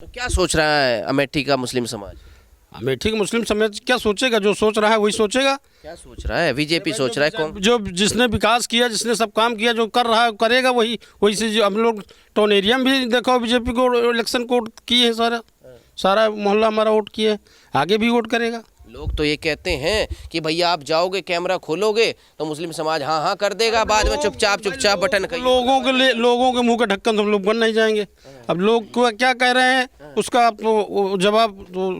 तो क्या सोच रहा है अमेठी का मुस्लिम समाज? अमेठी का मुस्लिम समाज क्या सोचेगा? जो सोच रहा है वही सोचेगा। क्या सोच रहा है? बीजेपी सोच रहा है कौन? जो जिसने विकास किया, जिसने सब काम किया, जो कर रहा है करेगा वही। वही से जो हम लोग टाउन एरिया में भी देखो बीजेपी को इलेक्शन को वोट किए हैं, सारा मोहल्ला हमारा वोट किए है, आगे भी वोट करेगा। लोग तो ये कहते हैं कि भैया आप जाओगे कैमरा खोलोगे तो मुस्लिम समाज हाँ हाँ कर देगा, बाद में चुपचाप बटन कहीं। लोगों के मुंह का ढक्कन तो हम लोग बन नहीं जाएंगे। अब लोग क्या कह रहे हैं उसका आप तो जवाब तो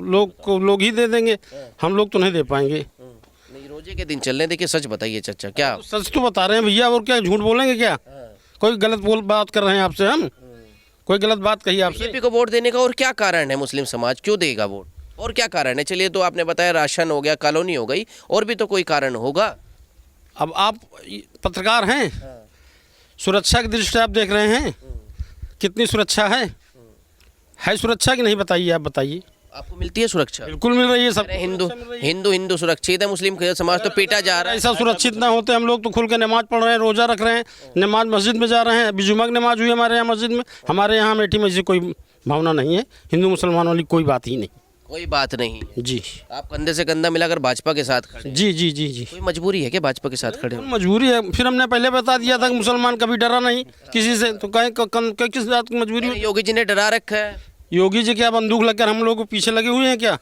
लोग ही दे देंगे, हम लोग तो नहीं दे पाएंगे। नहीं, रोजे के दिन चल रहे हैं, देखिए सच बताइए चाचा, क्या सच तो बता रहे हैं भैया, और क्या झूठ बोलेंगे? क्या कोई गलत बात कर रहे हैं आपसे? हम कोई गलत बात कही आपसे? बीजेपी को वोट देने का और क्या कारण है? मुस्लिम समाज क्यों देगा वोट? और क्या कारण है? चलिए, तो आपने बताया राशन हो गया, कॉलोनी हो गई, और भी तो कोई कारण होगा। अब आप पत्रकार हैं, सुरक्षा की दृष्टि से आप देख रहे हैं कितनी सुरक्षा है सुरक्षा की नहीं? बताइए, आप बताइए। आपको मिलती है सुरक्षा? बिल्कुल मिल रही है। सब हिंदू सुरक्षित है, मुस्लिम समाज तो पीटा जा रहा है। ऐसा सुरक्षित ना होते हम लोग तो खुल के नमाज पढ़ रहे हैं, रोजा रख रहे हैं, नमाज मस्जिद में जा रहे हैं। अभी जुमा की नमाज हुई हमारे यहाँ मस्जिद में। हमारे यहाँ अमेठी में कोई भावना नहीं है, हिंदू मुसलमान वाली कोई बात ही नहीं। कोई बात नहीं जी। आप कंधे से कंधा मिलाकर भाजपा के साथ खड़े? जी जी जी जी। कोई मजबूरी है कि भाजपा के साथ खड़े हो? मजबूरी है। फिर हमने पहले बता दिया था कि मुसलमान कभी डरा नहीं किसी से, तो कहीं किस बात की मजबूरी? योगी जी ने डरा रखा है। योगी जी क्या बंदूक लगकर हम लोग को पीछे लगे हुए हैं क्या?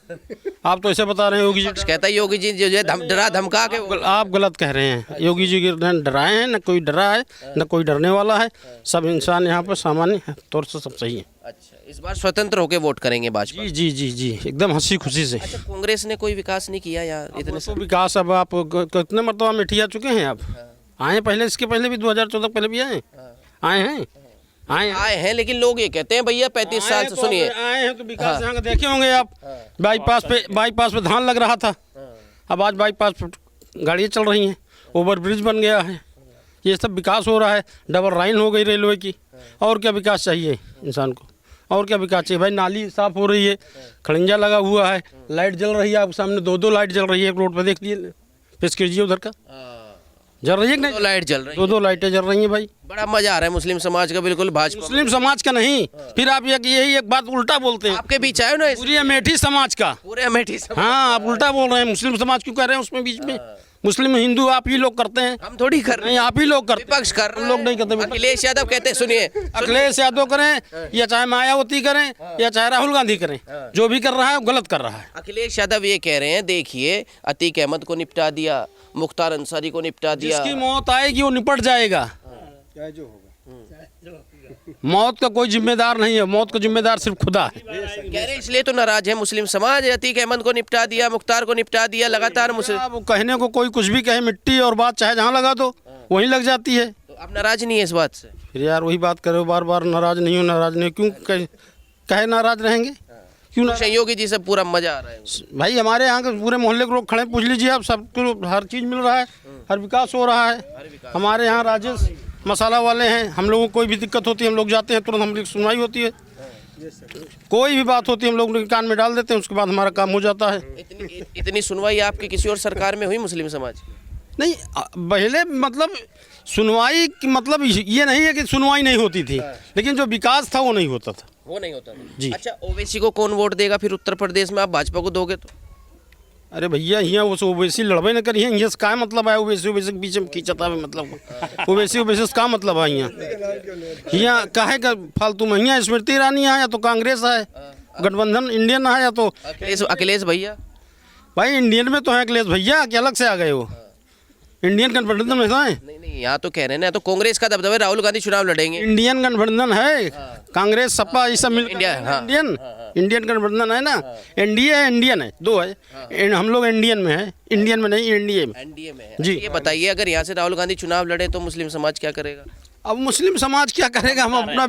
आप तो ऐसे बता रहे हैं। योगी जी कहता है योगी जी जो है डरा धमका के। आप गलत कह रहे हैं। योगी जी न डराए हैं, न कोई डरा है, न कोई डरने वाला है। सब इंसान यहाँ पर सामान्य तौर से सब सही है। अच्छा, इस बार स्वतंत्र होकर वोट करेंगे भाजपा? जी जी जी जी, एकदम हंसी खुशी से। अच्छा, कांग्रेस ने कोई विकास नहीं किया यार? इतने तो विकास अब आप कितने मरतबा अमेठी आ चुके हैं? आप आए पहले, इसके पहले भी 2014 पहले भी आए हैं। लेकिन लोग ये कहते हैं भैया 35 साल से, सुनिए, आए हैं तो विकास यहाँ का देखे होंगे आप। बाईपास पे धान लग रहा था, अब आज बाईपास पे गाड़ियाँ चल रही हैं, ओवर ब्रिज बन गया है, ये सब विकास हो रहा है। डबल लाइन हो गई रेलवे की। और क्या विकास चाहिए इंसान को? और क्या विकास चाहिए भाई? नाली साफ हो रही है, खड़ंजा लगा हुआ है, लाइट जल रही है। आपके सामने दो लाइट जल रही है एक रोड पर, देख लिए, पेश कीजिए उधर का। जल रही है कि नहीं? दो लाइट जल रही है। दो लाइटें जल रही हैं भाई। बड़ा मजा आ रहा है मुस्लिम समाज का। बिल्कुल भाजपा मुस्लिम समाज का नहीं, फिर आप यही एक बात उल्टा बोलते हैं। आपके बीच आए ना, पूरी अमेठी समाज का। पूरे अमेठी समाज। हाँ, आप उल्टा बोल रहे हैं। मुस्लिम समाज क्यों कह रहे हैं उसमें बीच में? मुस्लिम हिंदू आप ही लोग करते हैं, हम थोड़ी कर रहे हैं। आप ही लोग करते हैं, विपक्ष कर रहे हैं। लोग नहीं करते। अखिलेश यादव कहते हैं, सुनिए, अखिलेश यादव करें या चाहे मायावती करें या चाहे राहुल गांधी करें, जो भी कर रहा है वो गलत कर रहा है। अखिलेश यादव ये कह रहे हैं, देखिए अतीक अहमद को निपटा दिया, मुख्तार अंसारी को निपटा दिया। जिसकी मौत आएगी वो निपट जाएगा, मौत का कोई जिम्मेदार नहीं है, मौत का जिम्मेदार सिर्फ खुदा है। कह रहे इसलिए तो नाराज है मुस्लिम समाज। अतीक अहमद को निपटा दिया, मुख्तार को निपटा दिया, लगातार मुस्लिम। कहने को कोई कुछ भी कहे, मिट्टी और बात चाहे जहाँ लगा दो वहीं लग जाती है। तो आप नाराज नहीं है इस बात से? फिर यार वही बात करो बार बार, नाराज नहीं हो, नाराज नहीं। क्यों कहे नाराज रहेंगे? क्यों? योगी जी से पूरा मजा आ रहा है भाई। हमारे यहाँ के पूरे मोहल्ले के लोग खड़े, पूछ लीजिए आप, सबको हर चीज़ मिल रहा है, हर विकास हो रहा है। हमारे यहाँ राजेश मसाला वाले हैं, हम लोगों को कोई भी दिक्कत होती है हम लोग जाते हैं, तुरंत हमारी सुनवाई होती है। कोई भी बात होती है हम लोग कान में डाल देते हैं, उसके बाद हमारा काम हो जाता है। इतनी सुनवाई आपकी किसी और सरकार में हुई मुस्लिम समाज? नहीं, पहले मतलब सुनवाई मतलब ये नहीं है कि सुनवाई नहीं होती थी, लेकिन जो विकास था वो नहीं होता था। वो नहीं होता जी। अच्छा, ओवैसी को कौन वोट देगा फिर उत्तर प्रदेश में? आप भाजपा को दोगे तो? अरे भैया, यहाँ वो ओवैसी लड़बे न करिए, यहाँ से क्या मतलब है? ओवैसी के पीछे खींचता है मतलब ओवैसी से क्या मतलब है? यहाँ काहे का फालतू में? यहाँ स्मृति ईरानी है या तो कांग्रेस है, गठबंधन इंडियन है, या तो अखिलेश भैया। भाई इंडियन में तो है अखिलेश भैया, क्या अलग से आ गए वो? इंडियन गठबंधन में है। नहीं, यहाँ तो कह रहे हैं ना, तो कांग्रेस का दबदबा, राहुल गांधी चुनाव लड़ेंगे। इंडियन गठबंधन है, कांग्रेस सपा ये सब मिल इंडियन गठबंधन है ना। एनडीए है, इंडियन है, दो है। हम लोग इंडियन में है, इंडियन में नहीं, एनडीए में है। जी। ये बताइए, अगर यहाँ से राहुल गांधी चुनाव लड़े तो मुस्लिम समाज क्या करेगा? अब मुस्लिम समाज क्या करेगा? हम अपना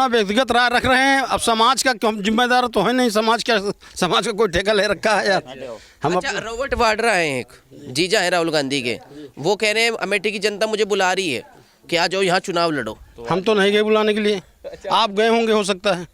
व्यक्तिगत राय रख रहे हैं। अब समाज का जिम्मेदार तो है नहीं, समाज का कोई ठेका ले रखा है यार। हम अच्छा, रॉबर्ट वाड्रा हैं, एक जीजा है राहुल गांधी के, वो कह रहे हैं अमेठी की जनता मुझे बुला रही है कि आ जाओ यहाँ चुनाव लड़ो। हम तो नहीं गए बुलाने के लिए। आप गए होंगे हो सकता है,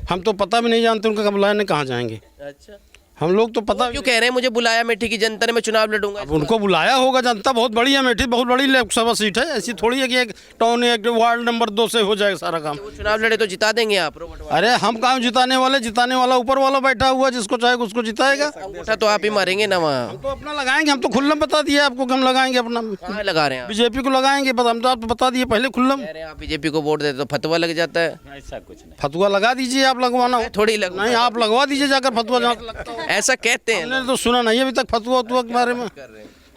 हम तो पता भी नहीं जानते उनका बुलाने कहाँ जाएंगे। अच्छा, हम लोग तो पता क्यों कह रहे हैं मुझे बुलाया अमेठी की जनता ने, मैं चुनाव लड़ूंगा? अब उनको बुलाया होगा, जनता बहुत बड़ी है, अमेठी बहुत बड़ी लोकसभा सीट है, ऐसी थोड़ी है कि एक टाउन एक वार्ड नंबर 2 से हो जाएगा सारा काम। वो चुनाव लड़े तो जिता देंगे आप? अरे हम कहाँ जिताने वाले, जिताने वाला ऊपर वाला बैठा हुआ, जिसको चाहेगा उसको जिताएगा। अंगूठा तो आप ही मारेंगे ना वहाँ। तो अपना लगाएंगे, हम तो खुल्लम बता दिए आपको कि हम लगाएंगे अपना, कहाँ लगा रहे हैं आप? बीजेपी को लगाएंगे, बस हम तो आपको बता दिए पहले खुल्लम। कह रहे हैं आप बीजेपी को वोट देते तो फतवा लग जाता है। ऐसा कुछ नहीं। फतुआ लगा दीजिए, आप लगवाना हो थोड़ी लग नहीं, आप लगवा दीजिए जाकर फतुआ जहाँ से लगता हो। ऐसा कहते हैं। हमने तो सुना नहीं अभी तक फतुआ उतुआ के बारे में।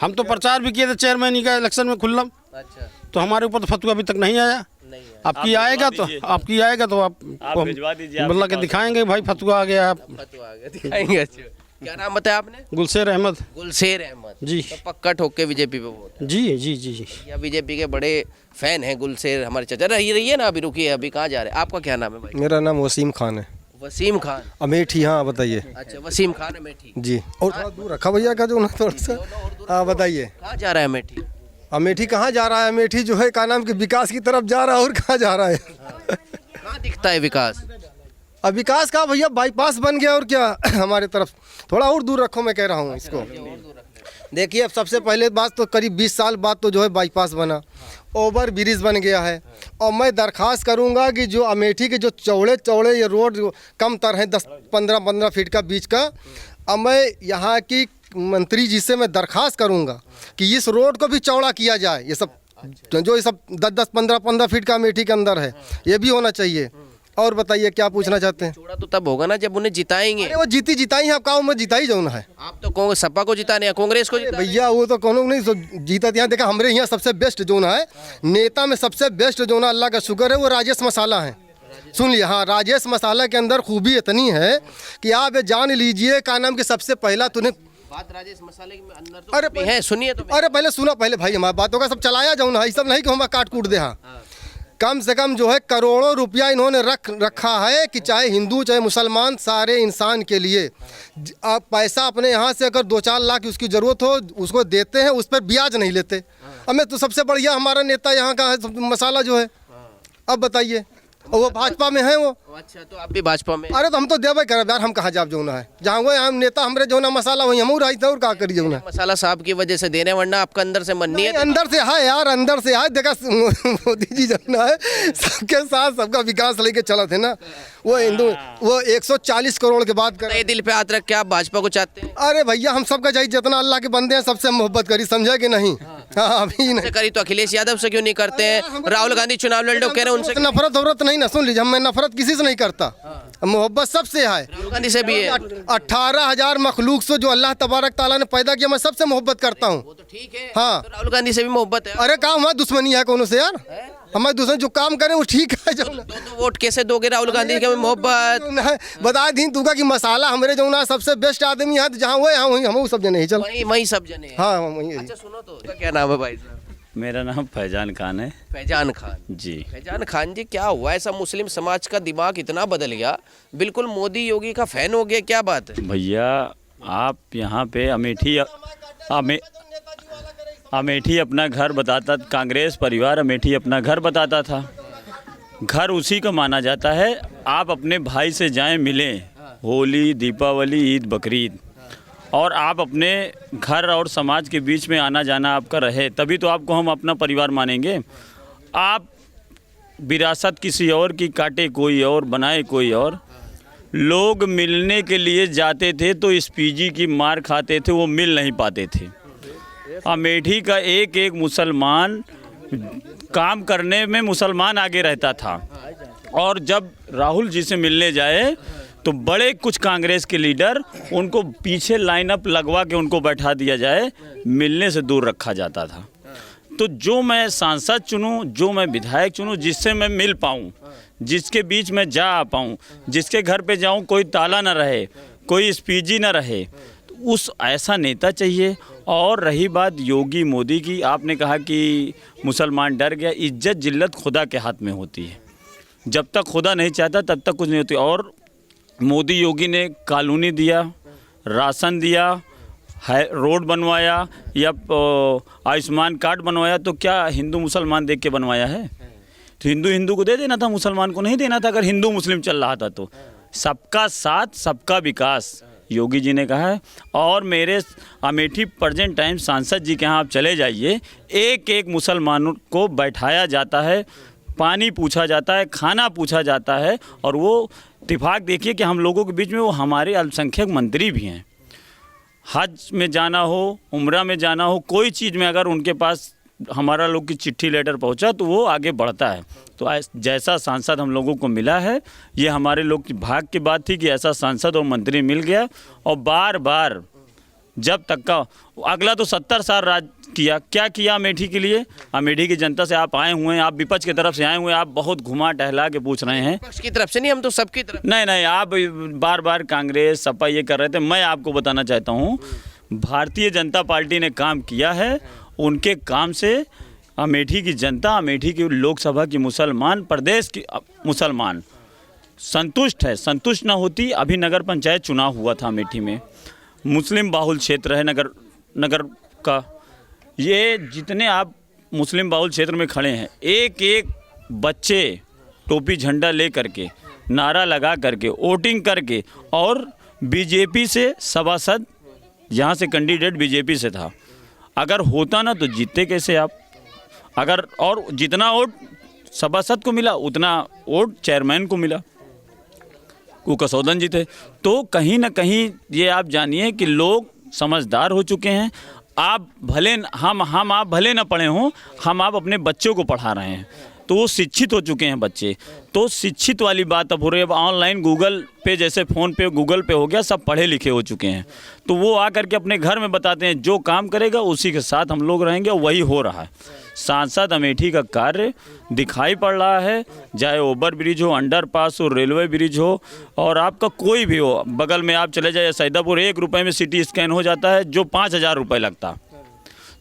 हम तो प्रचार भी किए थे चेयरमैन का इलेक्शन में खुल्लम, अच्छा, तो हमारे ऊपर तो फतुआ अभी तक नहीं आया। नहीं है। आपकी आएगा तो आप भिजवा दीजिए, बोला के दिखाएंगे भाई फतुआ आ गया। आप फतवा आ गया, दिखाएंगे। अच्छा, क्या नाम बताया आपने? गुलशेर अहमद गुलशेर अहमद जी। तो पक्का ठोक के बीजेपी पे वोट? जी जी जी जी। या बीजेपी के बड़े फैन हैं गुलशेर हमारे चाचा। रहिए ना, अभी रुकिए, अभी कहाँ जा रहे हैं? आपका क्या नाम है भाई? मेरा नाम वसीम खान है। वसीम खान, अमेठी। हाँ बताइए। अच्छा, वसीम खान अमेठी। जी, और थोड़ा दूर रखा भैया का जो ना थोड़ा सा। हाँ बताइए। कहाँ जा रहा है अमेठी? अमेठी कहाँ जा रहा है? अमेठी जो है का नाम के विकास की तरफ जा रहा है, और कहाँ जा रहा है? कहाँ दिखता है विकास? अब विकास का भैया बाईपास बन गया, और क्या हमारे तरफ थोड़ा और दूर रखो, मैं कह रहा हूँ इसको। देखिए अब सबसे पहले बात तो करीब 20 साल बाद तो जो है बाईपास बना, ओवर ब्रिज बन गया है। और मैं दरख्वास्त करूंगा कि जो अमेठी के जो चौड़े चौड़े ये रोड कम तर हैं 10-15 फीट का बीच का, अब मैं यहाँ की मंत्री जी से मैं दरख्वास्त करूंगा कि इस रोड को भी चौड़ा किया जाए। ये सब जो ये सब 10-10, 15-15 फीट का अमेठी के अंदर है, ये भी होना चाहिए। और बताइए क्या पूछना चाहते हैं? चौड़ा तो तब होगा ना जब उन्हें जिताएंगे। अरे वो जीती जिताई है, गाँव में जिताई जाना है आप तो कांग्रेस सपा को जिताने या कांग्रेस को जिताने? भैया। वो तो कोनो नहीं सो जीता यहाँ देखा, हमारे यहाँ सबसे बेस्ट जोन है, नेता में सबसे बेस्ट जोन, अल्लाह का शुक्र है, वो राजेश मसाला है। सुन लिया? हाँ, राजेश मसाला के अंदर खूबी इतनी है कि आप ये जान लीजिए का नाम कि सबसे पहला तूने बात राजेश मसाले के अंदर तो अरे भी है, सुनिए तो। अरे पहले सुना, पहले भाई हमारी बातों का सब चलाया जाऊँ ना, ये सब नहीं कि हम काट कूट दे। हाँ, कम से कम जो है करोड़ों रुपया इन्होंने रखा है कि चाहे हिंदू चाहे मुसलमान सारे इंसान के लिए आप पैसा अपने यहाँ से अगर 2-4 लाख की उसकी ज़रूरत हो उसको देते हैं, उस पर ब्याज नहीं लेते। हमें तो सबसे बढ़िया हमारा नेता यहाँ का है मसाला जो है। अब बताइए, और वो भाजपा में है वो। अच्छा, तो आप भी भाजपा में? अरे तो हम तो देवे कर यार, हम कहाँ जाब जो है, जहाँ वो हम नेता हमारे जो ना मसाला वही हम रही थे, और क्या करिए जो मसाला साहब की वजह से देने, वरना आपका अंदर से मन नहीं है? अंदर से है यार, अंदर से है। देखा मोदी जी जो है सबके साथ सबका विकास लेके चला थे ना, वो हिंदू वो 140 करोड़ के बात कर। ये दिल पे हाथ रख के आप भाजपा को चाहते हैं? अरे भैया हम सबका चाहिए, जितना अल्लाह के बंदे हैं सबसे मोहब्बत करी, समझे कि नहीं? हाँ अभी नहीं करी तो अखिलेश यादव से क्यों नहीं करते हैं? राहुल गांधी चुनाव लड़ रहे हो, कह रहे हैं उनसे। नफरत वफरत नहीं ना, सुन लीजिए, मैं नफरत किसी से नहीं करता, मोहब्बत सबसे है। राहुल गांधी से भी है? 18,000 मखलूक से जो अल्लाह तबारक ताला ने पैदा किया, मैं सबसे मोहब्बत करता हूँ। वो तो ठीक है। हाँ, तो राहुल गांधी से भी मोहब्बत है? अरे काम हमारी दुश्मनी है कौन से यार? हमारे दुश्मन जो काम करें वो ठीक है। जो तो वोट कैसे दोगे राहुल गांधी के? मोहब्बत बता दी तू का कि मसाला हमारे जो ना सबसे बेस्ट आदमी है, जहाँ वो है वहीं हम सब जने ही चल। वही सब जने हैं। हाँ वहीं। अच्छा सुनो तो, क्या नाम है भाई साहब? मेरा नाम फैजान खान है। फैजान खान जी। फैजान खान जी, क्या हुआ ऐसा मुस्लिम समाज का दिमाग इतना बदल गया, बिल्कुल मोदी योगी का फैन हो गया, क्या बात है? भैया आप यहाँ पे अमेठी अपना घर बताता, कांग्रेस परिवार अमेठी अपना घर बताता था। घर उसी का माना जाता है। आप अपने भाई से जाएं मिलें, होली, दीपावली, ईद, बकरीद, और आप अपने घर और समाज के बीच में आना जाना आपका रहे, तभी तो आपको हम अपना परिवार मानेंगे। आप विरासत किसी और की, काटे कोई और, बनाए कोई और। लोग मिलने के लिए जाते थे तो इस पीजी की मार खाते थे, वो मिल नहीं पाते थे। अमेठी का एक एक मुसलमान काम करने में मुसलमान आगे रहता था, और जब राहुल जी से मिलने जाए तो बड़े कुछ कांग्रेस के लीडर उनको पीछे लाइनअप लगवा के उनको बैठा दिया जाए, मिलने से दूर रखा जाता था। तो जो मैं सांसद चुनूं, जो मैं विधायक चुनूं, जिससे मैं मिल पाऊं, जिसके बीच में जा आ पाऊं, जिसके घर पे जाऊं कोई ताला ना रहे, कोई स्पीजी ना रहे, तो उस ऐसा नेता चाहिए। और रही बात योगी मोदी की, आपने कहा कि मुसलमान डर गया। इज्जत जिल्लत खुदा के हाथ में होती है, जब तक खुदा नहीं चाहता तब तक कुछ नहीं होती। और मोदी योगी ने कॉलोनी दिया, राशन दिया, रोड बनवाया या आयुष्मान कार्ड बनवाया, तो क्या हिंदू मुसलमान देख के बनवाया है? तो हिंदू को दे देना था, मुसलमान को नहीं देना था। अगर हिंदू मुस्लिम चल रहा था तो सबका साथ सबका विकास, योगी जी ने कहा है। और मेरे अमेठी प्रेजेंट टाइम सांसद जी के यहाँ आप चले जाइए, एक एक मुसलमानों को बैठाया जाता है, पानी पूछा जाता है, खाना पूछा जाता है। और वो इत्तेफाक देखिए कि हम लोगों के बीच में वो हमारे अल्पसंख्यक मंत्री भी हैं। हज में जाना हो, उम्रा में जाना हो, कोई चीज़ में अगर उनके पास हमारा लोग की चिट्ठी लेटर पहुंचा तो वो आगे बढ़ता है। तो जैसा सांसद हम लोगों को मिला है, ये हमारे लोग की भाग की बात थी कि ऐसा सांसद और मंत्री मिल गया। और बार बार जब तक का अगला तो 70 साल राज किया, क्या किया अमेठी के लिए? अमेठी की जनता से आप आए हुए हैं, आप विपक्ष की तरफ से आए हुए हैं, आप बहुत घुमा टहला के पूछ रहे हैं। पक्ष की तरफ से नहीं, हम तो सबकी तरफ। नहीं, आप बार बार कांग्रेस सपा ये कर रहे थे। मैं आपको बताना चाहता हूँ, भारतीय जनता पार्टी ने काम किया है। उनके काम से अमेठी की जनता, अमेठी की लोकसभा की मुसलमान, प्रदेश की मुसलमान संतुष्ट है। संतुष्ट ना होती, अभी नगर पंचायत चुनाव हुआ था अमेठी में, मुस्लिम बाहुल क्षेत्र है नगर का। ये जितने आप मुस्लिम बाहुल क्षेत्र में खड़े हैं, एक एक बच्चे टोपी झंडा ले करके, नारा लगा करके, वोटिंग करके, और बीजेपी से सभासद, यहाँ से कैंडिडेट बीजेपी से था। अगर होता ना तो जीतते कैसे आप? अगर और जितना वोट सभासद को मिला उतना वोट चेयरमैन को मिला, वो कसौदन जीते। तो कहीं ना कहीं ये आप जानिए कि लोग समझदार हो चुके हैं। आप भले आप भले ना पढ़े हों, हम आप अपने बच्चों को पढ़ा रहे हैं, तो वो शिक्षित हो चुके हैं बच्चे। तो शिक्षित वाली बात अब हो रही है। अब ऑनलाइन गूगल पे, जैसे फ़ोन पे गूगल पे हो गया, सब पढ़े लिखे हो चुके हैं। तो वो आकर के अपने घर में बताते हैं, जो काम करेगा उसी के साथ हम लोग रहेंगे, वही हो रहा है। सांसद अमेठी का कार्य दिखाई पड़ रहा है, चाहे ओवर ब्रिज हो, अंडरपास हो, रेलवे ब्रिज हो, और आपका कोई भी हो। बगल में आप चले जाइए सैदापुर, 1 रुपये में सिटी स्कैन हो जाता है, जो 5000 रुपये लगता।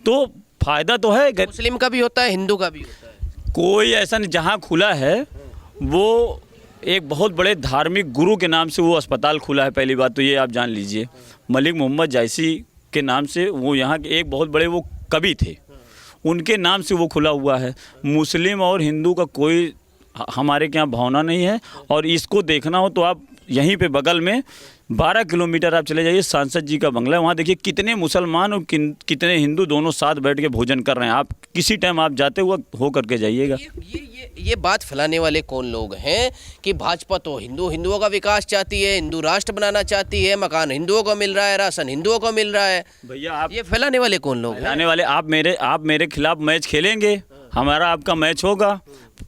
तो फ़ायदा तो है, मुस्लिम का भी होता है, हिंदू का भी होता है। कोई ऐसा नहीं। जहाँ खुला है वो एक बहुत बड़े धार्मिक गुरु के नाम से वो अस्पताल खुला है। पहली बात तो ये आप जान लीजिए, मलिक मोहम्मद जायसी के नाम से वो यहाँ के एक बहुत बड़े वो कवि थे, उनके नाम से वो खुला हुआ है। मुस्लिम और हिंदू का कोई हमारे के यहाँ भावना नहीं है। और इसको देखना हो तो आप यहीं पे बगल में 12 किलोमीटर आप चले जाइए, सांसद जी का बंगला है। वहाँ देखिए कितने मुसलमान और कितने हिंदू दोनों साथ बैठ के भोजन कर रहे हैं। आप किसी टाइम आप जाते हुए हो करके जाइएगा। ये बात फैलाने वाले कौन लोग हैं कि भाजपा तो हिंदुओं का विकास चाहती है, हिंदू राष्ट्र बनाना चाहती है, मकान हिंदुओं को मिल रहा है, राशन हिंदुओं को मिल रहा है। भैया आप ये फैलाने वाले कौन लोग हैं? फैलाने वाले आप मेरे खिलाफ मैच खेलेंगे, हमारा आपका मैच होगा,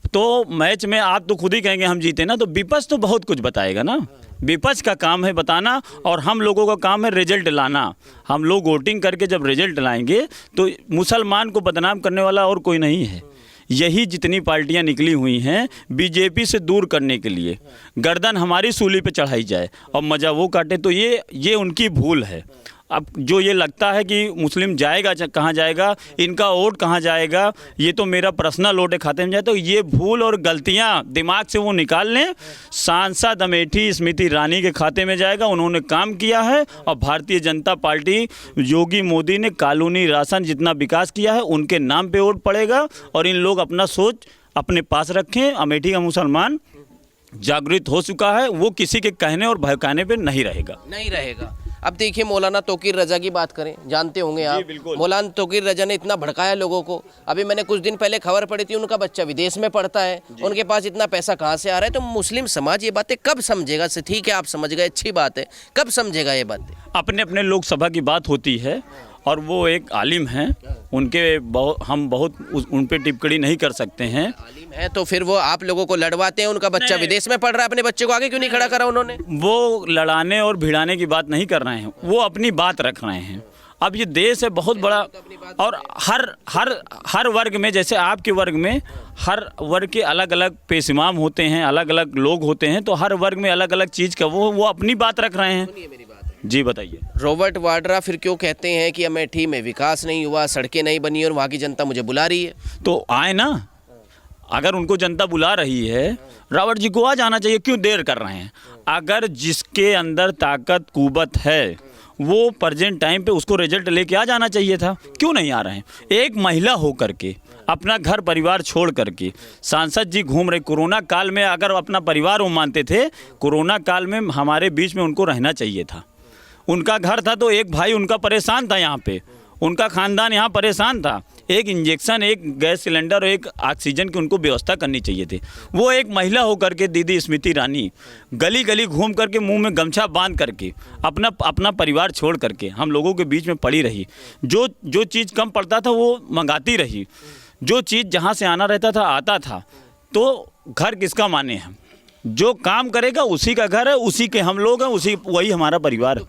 तो मैच में आप तो खुद ही कहेंगे हम जीते ना, तो विपक्ष तो बहुत कुछ बताएगा ना। विपक्ष का काम है बताना, और हम लोगों का काम है रिजल्ट लाना। हम लोग वोटिंग करके जब रिजल्ट लाएंगे तो मुसलमान को बदनाम करने वाला और कोई नहीं है। यही जितनी पार्टियां निकली हुई हैं बीजेपी से दूर करने के लिए, गर्दन हमारी सूली पे चढ़ाई जाए और मज़ा वो काटे, तो ये उनकी भूल है। अब जो ये लगता है कि मुस्लिम जाएगा कहाँ जाएगा, इनका वोट कहाँ जाएगा, ये तो मेरा पर्सनल वोट है खाते में जाए, तो ये भूल और गलतियाँ दिमाग से वो निकाल लें। सांसद अमेठी स्मृति ईरानी के खाते में जाएगा, उन्होंने काम किया है। और भारतीय जनता पार्टी योगी मोदी ने कॉलोनी राशन जितना विकास किया है उनके नाम पे वोट पड़ेगा। और इन लोग अपना सोच अपने पास रखें। अमेठी का मुसलमान जागृत हो चुका है, वो किसी के कहने और भड़काने पे नहीं रहेगा। अब देखिए मौलाना तोकीर रजा की बात करें, जानते होंगे आप, मौलाना तोकीर रजा ने इतना भड़काया लोगों को। अभी मैंने कुछ दिन पहले खबर पड़ी थी, उनका बच्चा विदेश में पढ़ता है, उनके पास इतना पैसा कहाँ से आ रहा है। तो मुस्लिम समाज ये बातें कब समझेगा? ठीक है आप समझ गए, अच्छी बात है, कब समझेगा ये बातें? अपने अपने लोकसभा की बात होती है, और वो एक आलिम हैं, हम बहुत उन पे टिप्पणी नहीं कर सकते हैं। आलिम है तो फिर वो आप लोगों को लड़वाते हैं, उनका बच्चा विदेश में पढ़ रहा है, अपने बच्चे को आगे क्यों नहीं खड़ा करा उन्होंने? वो लड़ाने और भिड़ाने की बात नहीं कर रहे हैं, वो अपनी बात रख रहे हैं। अब ये देश है बहुत बड़ा, और हर वर्ग में, जैसे आपके वर्ग में हर वर्ग के अलग अलग पेशइमाम होते हैं, अलग अलग लोग होते हैं, तो हर वर्ग में अलग अलग चीज़ का वो अपनी बात रख रहे हैं। जी बताइए। रॉबर्ट वाड्रा फिर क्यों कहते हैं कि अमेठी में विकास नहीं हुआ, सड़कें नहीं बनी और वहाँ की जनता मुझे बुला रही है? तो आए ना, अगर उनको जनता बुला रही है, रॉबर्ट जी को आ जाना चाहिए, क्यों देर कर रहे हैं? अगर जिसके अंदर ताकत कुव्वत है वो प्रेजेंट टाइम पे उसको रिजल्ट लेके आ जाना चाहिए था, क्यों नहीं आ रहे हैं? एक महिला हो करके, अपना घर परिवार छोड़ करके सांसद जी घूम रहे। कोरोना काल में अगर अपना परिवार वो मानते थे, कोरोना काल में हमारे बीच में उनको रहना चाहिए था। उनका घर था तो एक भाई उनका परेशान था यहाँ पे, उनका ख़ानदान यहाँ परेशान था। एक इंजेक्शन, एक गैस सिलेंडर और एक ऑक्सीजन की उनको व्यवस्था करनी चाहिए थी। वो एक महिला होकर के दीदी स्मृति ईरानी गली गली घूम करके मुंह में गमछा बांध करके अपना परिवार छोड़ करके हम लोगों के बीच में पड़ी रही। जो चीज़ कम पड़ता था वो मंगाती रही, जो चीज़ जहाँ से आना रहता था आता था। तो घर किसका माने हम, जो काम करेगा उसी का घर है, उसी के हम लोग हैं, वही हमारा परिवार है।